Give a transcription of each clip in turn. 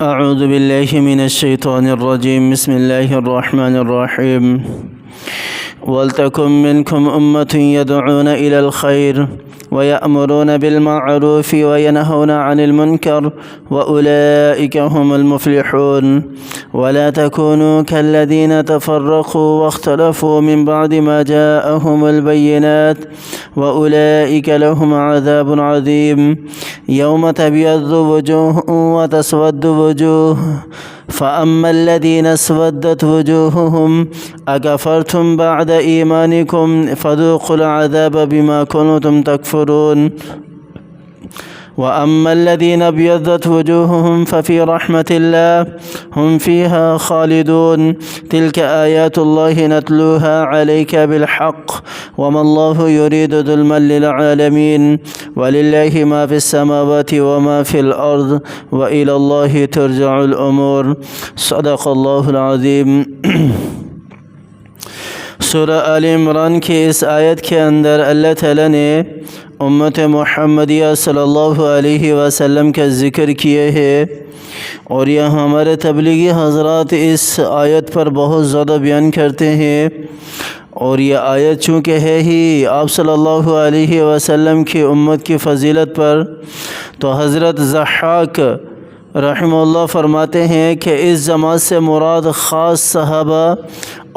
اعوذ باللہ من الشیطان الرجیم بسم اللہ الرحمن الرحیم وَلْتَكُن مِّنكُمْ أُمَّةٌ يَدْعُونَ إِلَى الْخَيْرِ وَيَأْمُرُونَ بِالْمَعْرُوفِ وَيَنْهَوْنَ عَنِ الْمُنكَرِ وَأُولَئِكَ هُمُ الْمُفْلِحُونَ وَلَا تَكُونُوا كَالَّذِينَ تَفَرَّقُوا وَاخْتَلَفُوا مِن بَعْدِ مَا جَاءَهُمُ الْبَيِّنَاتُ وَأُولَئِكَ لَهُمْ عَذَابٌ عَظِيمٌ يَوْمَ تَبْيَضُّ وُجُوهٌ وَتَسْوَدُّ وُجُوهٌ فَأَمَّا الَّذِينَ اسْوَدَّتْ وُجُوهُهُمْ أَكَفَرْتُمْ بَعْدَ إِيمَانِكُمْ فَذُوقُوا الْعَذَابَ بِمَا كُنتُمْ تَكْفُرُونَ وَأَمَّا الَّذِينَ ابْيَضَّتْ وُجُوهُهُمْ فَفِي رَحْمَةِ اللَّهِ هُمْ فِيهَا خَالِدُونَ تِلْكَ آيَاتُ اللَّهِ نَتْلُوهَا عَلَيْكَ بِالْحَقِّ وَمَا اللَّهُ يُرِيدُ ظُلْمًا لِلْعَالَمِينَ وَلِلَّهِ مَا فِي السَّمَاوَاتِ وَمَا فِي الْأَرْضِ وَإِلَى اللَّهِ تُرْجَعُ الْأُمُورُ صدق اللہ العظیم۔ سورہ آل عمران کی اس آیت کے اندر اللہ تعالیٰ نے امت محمدیہ صلی اللہ علیہ وسلم کا ذکر کیے ہے، اور یہ ہمارے تبلیغی حضرات اس آیت پر بہت زیادہ بیان کرتے ہیں، اور یہ آیت چونکہ ہے ہی آپ صلی اللہ علیہ وسلم کی امت کی فضیلت پر، تو حضرت ضحاک رحمہ اللہ فرماتے ہیں کہ اس جماعت سے مراد خاص صحابہ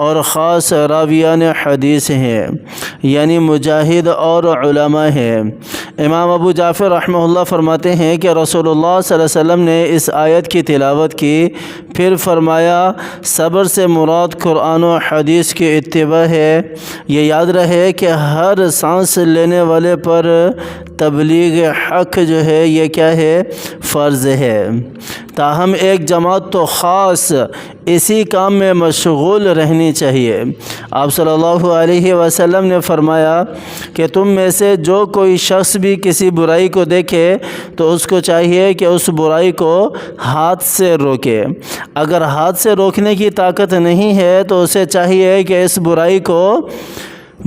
اور خاص راویان حدیث ہیں، یعنی مجاہد اور علماء ہیں۔ امام ابو جعفر رحمہ اللہ فرماتے ہیں کہ رسول اللہ صلی اللہ علیہ وسلم نے اس آیت کی تلاوت کی، پھر فرمایا صبر سے مراد قرآن و حدیث کی اتباع ہے۔ یہ یاد رہے کہ ہر سانس لینے والے پر تبلیغ حق جو ہے یہ کیا ہے؟ فرض ہے۔ تاہم ایک جماعت تو خاص اسی کام میں مشغول رہنی چاہیے۔ آپ صلی اللہ علیہ وسلم نے فرمایا کہ تم میں سے جو کوئی شخص بھی کسی برائی کو دیکھے تو اس کو چاہیے کہ اس برائی کو ہاتھ سے روکے۔ اگر ہاتھ سے روکنے کی طاقت نہیں ہے تو اسے چاہیے کہ اس برائی کو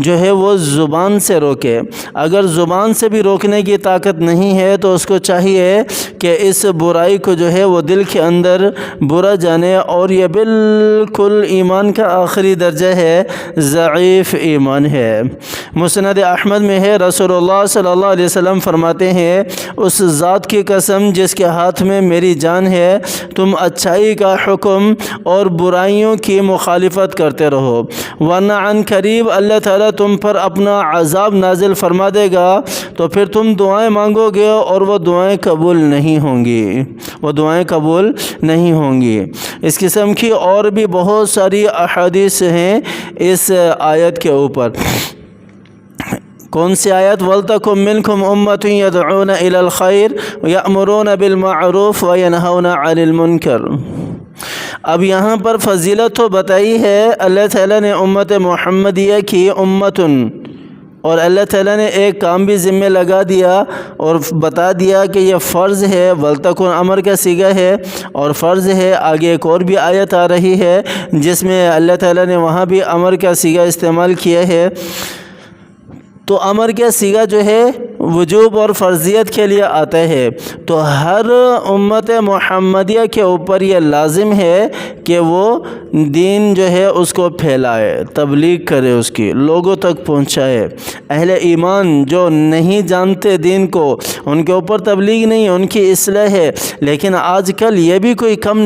جو ہے وہ زبان سے روکے۔ اگر زبان سے بھی روکنے کی طاقت نہیں ہے تو اس کو چاہیے کہ اس برائی کو جو ہے وہ دل کے اندر برا جانے، اور یہ بالکل ایمان کا آخری درجہ ہے، ضعیف ایمان ہے۔ مسند احمد میں ہے، رسول اللہ صلی اللہ علیہ وسلم فرماتے ہیں، اس ذات کی قسم جس کے ہاتھ میں میری جان ہے، تم اچھائی کا حکم اور برائیوں کی مخالفت کرتے رہو، ورنہ عن قریب اللہ تعالیٰ تم پر اپنا عذاب نازل فرما دے گا، تو پھر تم دعائیں مانگو گے اور وہ دعائیں قبول نہیں ہوں گی، اس قسم کی اور بھی بہت ساری احادیث ہیں اس آیت کے اوپر۔ کون سی آیت؟ وَلْتَكُن مِّنكُمْ أُمَّةٌ يَدْعُونَ إِلَى الْخَيْرِ وَيَأْمُرُونَ بِالْمَعْرُوفِ وَيَنْهَوْنَ عَنِ الْمُنكَرِ۔ اب یہاں پر فضیلت تو بتائی ہے اللہ تعالیٰ نے امت محمدیہ کی امتن، اور اللہ تعالیٰ نے ایک کام بھی ذمہ لگا دیا اور بتا دیا کہ یہ فرض ہے۔ وَلْتَكُن امر کا صیغہ ہے اور فرض ہے۔ آگے ایک اور بھی آیت آ رہی ہے جس میں اللہ تعالیٰ نے وہاں بھی امر کا صیغہ استعمال کیا ہے۔ تو امر کا صیغہ جو ہے وجوب اور فرضیت کے لیے آتا ہے، تو ہر امت محمدیہ کے اوپر یہ لازم ہے کہ وہ دین جو ہے اس کو پھیلائے، تبلیغ کرے، اس کی لوگوں تک پہنچائے۔ اہل ایمان جو نہیں جانتے دین کو، ان کے اوپر تبلیغ نہیں، ان کی اصلاح ہے۔ لیکن آج کل یہ بھی کوئی کم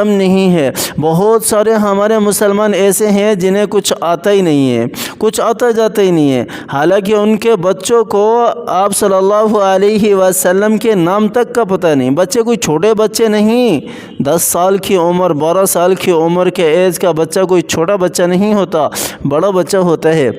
نہیں ہے، بہت سارے ہمارے مسلمان ایسے ہیں جنہیں کچھ آتا ہی نہیں ہے، کچھ آتا جاتا ہی نہیں ہے، حالانکہ ان کے بچوں کو آپ صلی اللہ علیہ وسلم کے نام تک کا پتہ نہیں۔ بچے کوئی چھوٹے بچے نہیں، 10 سال کی عمر، 12 سال کی عمر کے ایج کا بچہ کوئی چھوٹا بچہ نہیں ہوتا، بڑا بچہ ہوتا ہے۔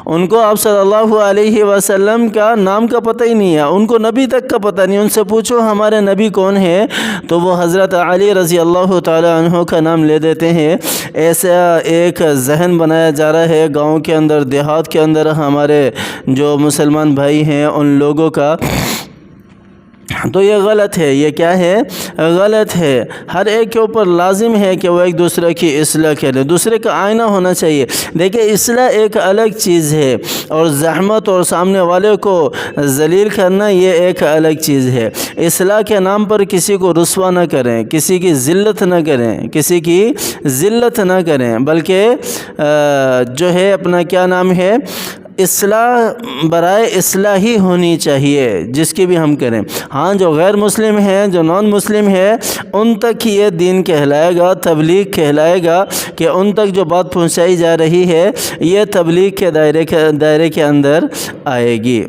ان کو آپ صلی اللہ علیہ وسلم کا نام کا پتہ ہی نہیں ہے، ان کو نبی تک کا پتہ نہیں۔ ان سے پوچھو ہمارے نبی کون ہے تو وہ حضرت علی رضی اللہ تعالی عنہ کا نام لے دیتے ہیں۔ ایسا ایک ذہن بنایا جا رہا ہے گاؤں کے اندر، دیہات کے اندر ہمارے جو مسلمان بھائی ہیں ان لوگوں کا، تو یہ غلط ہے۔ یہ کیا ہے؟ غلط ہے۔ ہر ایک کے اوپر لازم ہے کہ وہ ایک دوسرے کی اصلاح کرے، دوسرے کا آئینہ ہونا چاہیے۔ دیکھیں اصلاح ایک الگ چیز ہے اور زحمت اور سامنے والے کو ذلیل کرنا یہ ایک الگ چیز ہے۔ اصلاح کے نام پر کسی کو رسوا نہ کریں، کسی کی ذلت نہ کریں، کسی کی ذلت نہ کریں، بلکہ جو ہے اپنا کیا نام ہے، اصلاح برائے اصلاح ہی ہونی چاہیے جس کی بھی ہم کریں۔ ہاں جو غیر مسلم ہیں، جو نان مسلم ہے، ان تک یہ دین کہلائے گا، تبلیغ کہلائے گا کہ ان تک جو بات پہنچائی جا رہی ہے یہ تبلیغ کے دائرے کے اندر آئے گی۔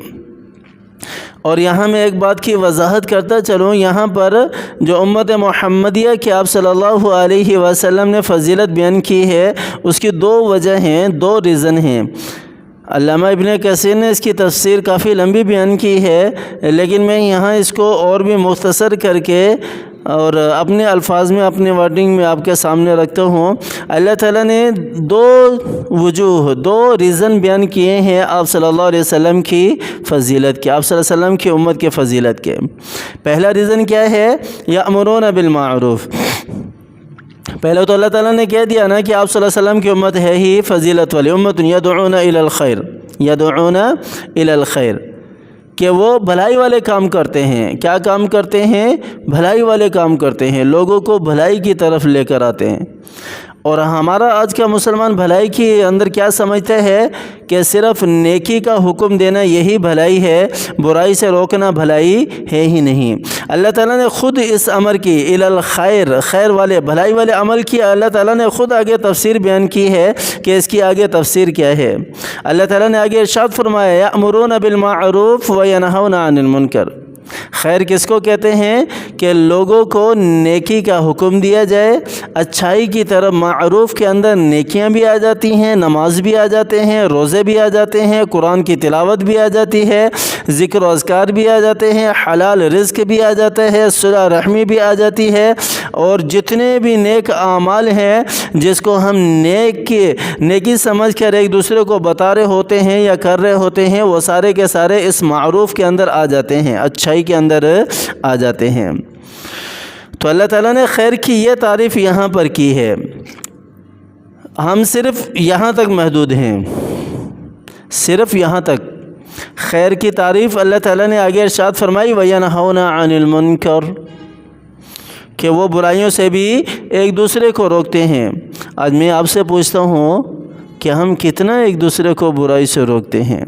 اور یہاں میں ایک بات کی وضاحت کرتا چلوں، یہاں پر جو امت محمدیہ کی آپ صلی اللہ علیہ وسلم نے فضیلت بیان کی ہے، اس کی دو وجہ ہیں، دو ریزن ہیں۔ علامہ ابن کثیر نے اس کی تفسیر کافی لمبی بیان کی ہے، لیکن میں یہاں اس کو اور بھی مختصر کر کے اور اپنے الفاظ میں، اپنے ورڈنگ میں آپ کے سامنے رکھتا ہوں۔ اللہ تعالیٰ نے دو وجوہ، دو ریزن بیان کیے ہیں آپ صلی اللہ علیہ وسلم کی فضیلت کے، آپ صلی اللہ علیہ وسلم کی امت کے فضیلت کے۔ پہلا ریزن کیا ہے؟ یأمرون بالمعروف۔ پہلے تو اللہ تعالیٰ نے کہہ دیا نا کہ آپ صلی اللہ علیہ وسلم کی امت ہے ہی فضیلت والی امت، یدعون الی الخیر، یدعون الی الخیر، کہ وہ بھلائی والے کام کرتے ہیں۔ کیا کام کرتے ہیں؟ بھلائی والے کام کرتے ہیں، لوگوں کو بھلائی کی طرف لے کر آتے ہیں۔ اور ہمارا آج کا مسلمان بھلائی کے اندر کیا سمجھتا ہے کہ صرف نیکی کا حکم دینا یہی بھلائی ہے، برائی سے روکنا بھلائی ہے ہی نہیں۔ اللہ تعالیٰ نے خود اس امر کی الی الخیر، خیر والے بھلائی والے عمل کی اللہ تعالیٰ نے خود آگے تفسیر بیان کی ہے کہ اس کی آگے تفسیر کیا ہے۔ اللہ تعالیٰ نے آگے ارشاد فرمایا یأمرون بالمعروف وینہون عن المنکر۔ خیر کس کو کہتے ہیں؟ کہ لوگوں کو نیکی کا حکم دیا جائے، اچھائی کی طرف۔ معروف کے اندر نیکیاں بھی آ جاتی ہیں، نماز بھی آ جاتے ہیں، روزے بھی آ جاتے ہیں، قرآن کی تلاوت بھی آ جاتی ہے، ذکر و اذکار بھی آ جاتے ہیں، حلال رزق بھی آ جاتا ہے، صلہ رحمی بھی آ جاتی ہے، اور جتنے بھی نیک اعمال ہیں جس کو ہم نیکی سمجھ کر ایک دوسرے کو بتا رہے ہوتے ہیں یا کر رہے ہوتے ہیں، وہ سارے کے سارے اس معروف کے اندر آ جاتے ہیں، اچھائی کے اندر آ جاتے ہیں۔ تو اللہ تعالیٰ نے خیر کی یہ تعریف یہاں پر کی ہے، ہم صرف یہاں تک محدود ہیں، صرف یہاں تک۔ خیر کی تعریف اللہ تعالیٰ نے آگے ارشاد فرمائی وَيَنْهَوْنَ عَنِ الْمُنْكَرِ، کہ وہ برائیوں سے بھی ایک دوسرے کو روکتے ہیں۔ آج میں آپ سے پوچھتا ہوں کہ ہم کتنا ایک دوسرے کو برائی سے روکتے ہیں؟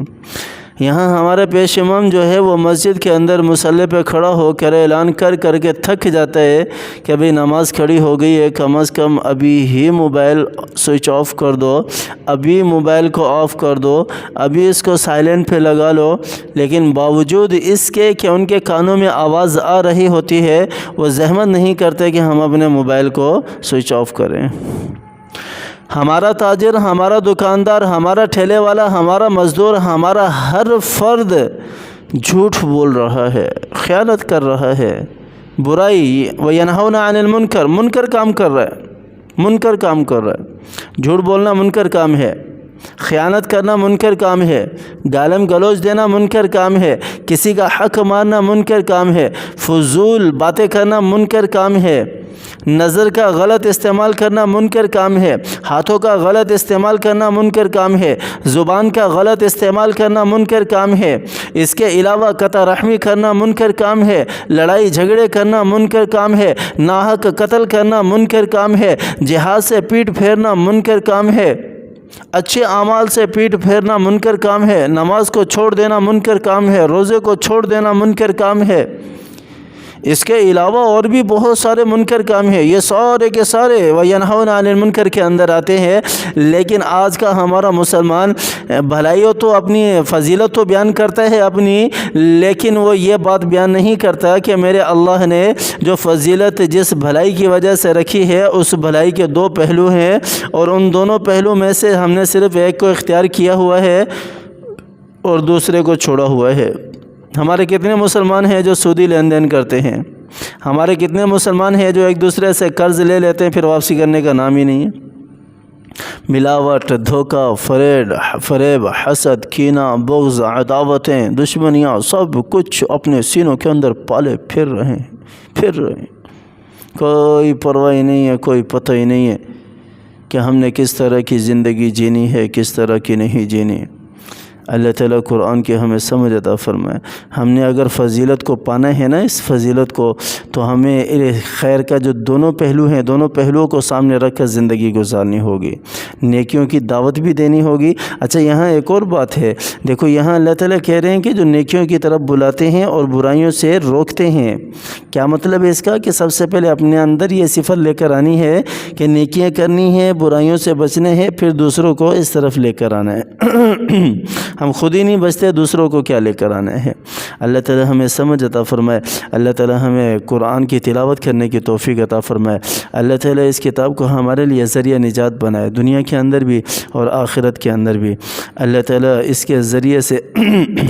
یہاں ہمارا پیش امام جو ہے وہ مسجد کے اندر مصلی پہ کھڑا ہو کر اعلان کر کے تھک جاتا ہے کہ بھئی نماز کھڑی ہو گئی ہے، کم از کم ابھی ہی موبائل سوئچ آف کر دو، ابھی موبائل کو آف کر دو، ابھی اس کو سائلنٹ پہ لگا لو۔ لیکن باوجود اس کے کہ ان کے کانوں میں آواز آ رہی ہوتی ہے، وہ زحمت نہیں کرتے کہ ہم اپنے موبائل کو سوئچ آف کریں۔ ہمارا تاجر، ہمارا دکاندار، ہمارا ٹھیلے والا، ہمارا مزدور، ہمارا ہر فرد جھوٹ بول رہا ہے، خیانت کر رہا ہے، برائی وَيَنْهَوْنَ عَنِ الْمُنْكَرِ، منکر کام کر رہا ہے، منکر کام کر رہا ہے۔ جھوٹ بولنا منکر کام ہے، خیانت کرنا منکر کام ہے، گالم گلوچ دینا منکر کام ہے، کسی کا حق مارنا منکر کام ہے، فضول باتیں کرنا منکر کام ہے، نظر کا غلط استعمال کرنا منکر کام ہے، ہاتھوں کا غلط استعمال کرنا منکر کام ہے، زبان کا غلط استعمال کرنا منکر کام ہے۔ اس کے علاوہ قطع رحمی کرنا منکر کام ہے، لڑائی جھگڑے کرنا منکر کام ہے، ناحق قتل کرنا منکر کام ہے، جہاد سے پیٹ پھیرنا منکر کام ہے، اچھے اعمال سے پیٹ پھیرنا منکر کام ہے، نماز کو چھوڑ دینا منکر کام ہے، روزے کو چھوڑ دینا منکر کام ہے۔ اس کے علاوہ اور بھی بہت سارے منکر کام ہیں، یہ سارے کے سارے وَيَنْهَوْنَ عَنِ الْمُنْكَرِ کے اندر آتے ہیں۔ لیکن آج کا ہمارا مسلمان بھلائیوں تو اپنی فضیلت تو بیان کرتا ہے اپنی، لیکن وہ یہ بات بیان نہیں کرتا کہ میرے اللہ نے جو فضیلت جس بھلائی کی وجہ سے رکھی ہے، اس بھلائی کے دو پہلو ہیں، اور ان دونوں پہلو میں سے ہم نے صرف ایک کو اختیار کیا ہوا ہے اور دوسرے کو چھوڑا ہوا ہے۔ ہمارے کتنے مسلمان ہیں جو سودی لین دین کرتے ہیں؟ ہمارے کتنے مسلمان ہیں جو ایک دوسرے سے قرض لے لیتے ہیں پھر واپسی کرنے کا نام ہی نہیں ہے؟ ملاوٹ، دھوکہ، فریب، حسد، کینہ، بغض، عداوتیں، دشمنیاں، سب کچھ اپنے سینوں کے اندر پالے پھر رہے ہیں۔ کوئی پرواہ نہیں ہے، کوئی پتہ ہی نہیں ہے کہ ہم نے کس طرح کی زندگی جینی ہے، کس طرح کی نہیں جینی۔ اللہ تعالیٰ قرآن کی ہمیں سمجھ عطا فرمائے۔ ہم نے اگر فضیلت کو پانا ہے نا، اس فضیلت کو، تو ہمیں خیر کا جو دونوں پہلو ہیں، دونوں پہلوؤں کو سامنے رکھ کر زندگی گزارنی ہوگی، نیکیوں کی دعوت بھی دینی ہوگی۔ اچھا، یہاں ایک اور بات ہے، دیکھو یہاں اللہ تعالیٰ کہہ رہے ہیں کہ جو نیکیوں کی طرف بلاتے ہیں اور برائیوں سے روکتے ہیں۔ کیا مطلب ہے اس کا؟ کہ سب سے پہلے اپنے اندر یہ صفت لے کر آنی ہے کہ نیکیاں کرنی ہے، برائیوں سے بچنے ہیں، پھر دوسروں کو اس طرف لے کر آنا ہے۔ ہم خود ہی نہیں بچتے، دوسروں کو کیا لے کر آنا ہے۔ اللہ تعالیٰ ہمیں سمجھ عطا فرمائے۔ اللہ تعالیٰ ہمیں قرآن کی تلاوت کرنے کی توفیق عطا فرمائے۔ اللہ تعالیٰ اس کتاب کو ہمارے لیے ذریعہ نجات بنائے، دنیا کے اندر بھی اور آخرت کے اندر بھی۔ اللہ تعالیٰ اس کے ذریعے سے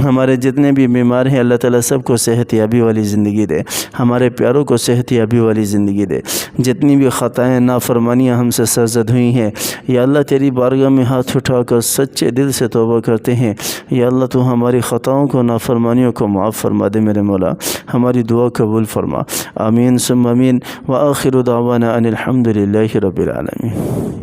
ہمارے جتنے بھی بیمار ہیں، اللہ تعالیٰ سب کو صحت یابی والی زندگی دے، ہمارے پیاروں کو صحت یابی والی زندگی دے۔ جتنی بھی خطائیں، نافرمانیاں ہم سے سرزد ہوئی ہیں، یا اللہ تیری بارگاہ میں ہاتھ اٹھا کر سچے دل سے توبہ کرتے ہیں۔ یا اللہ تو ہماری خطاؤں کو، نافرمانیوں کو معاف فرما دے میرے مولا، ہماری دعا قبول فرما۔ آمین ثم آمین، وآخر دعوانا ان الحمد للہ رب العالمین۔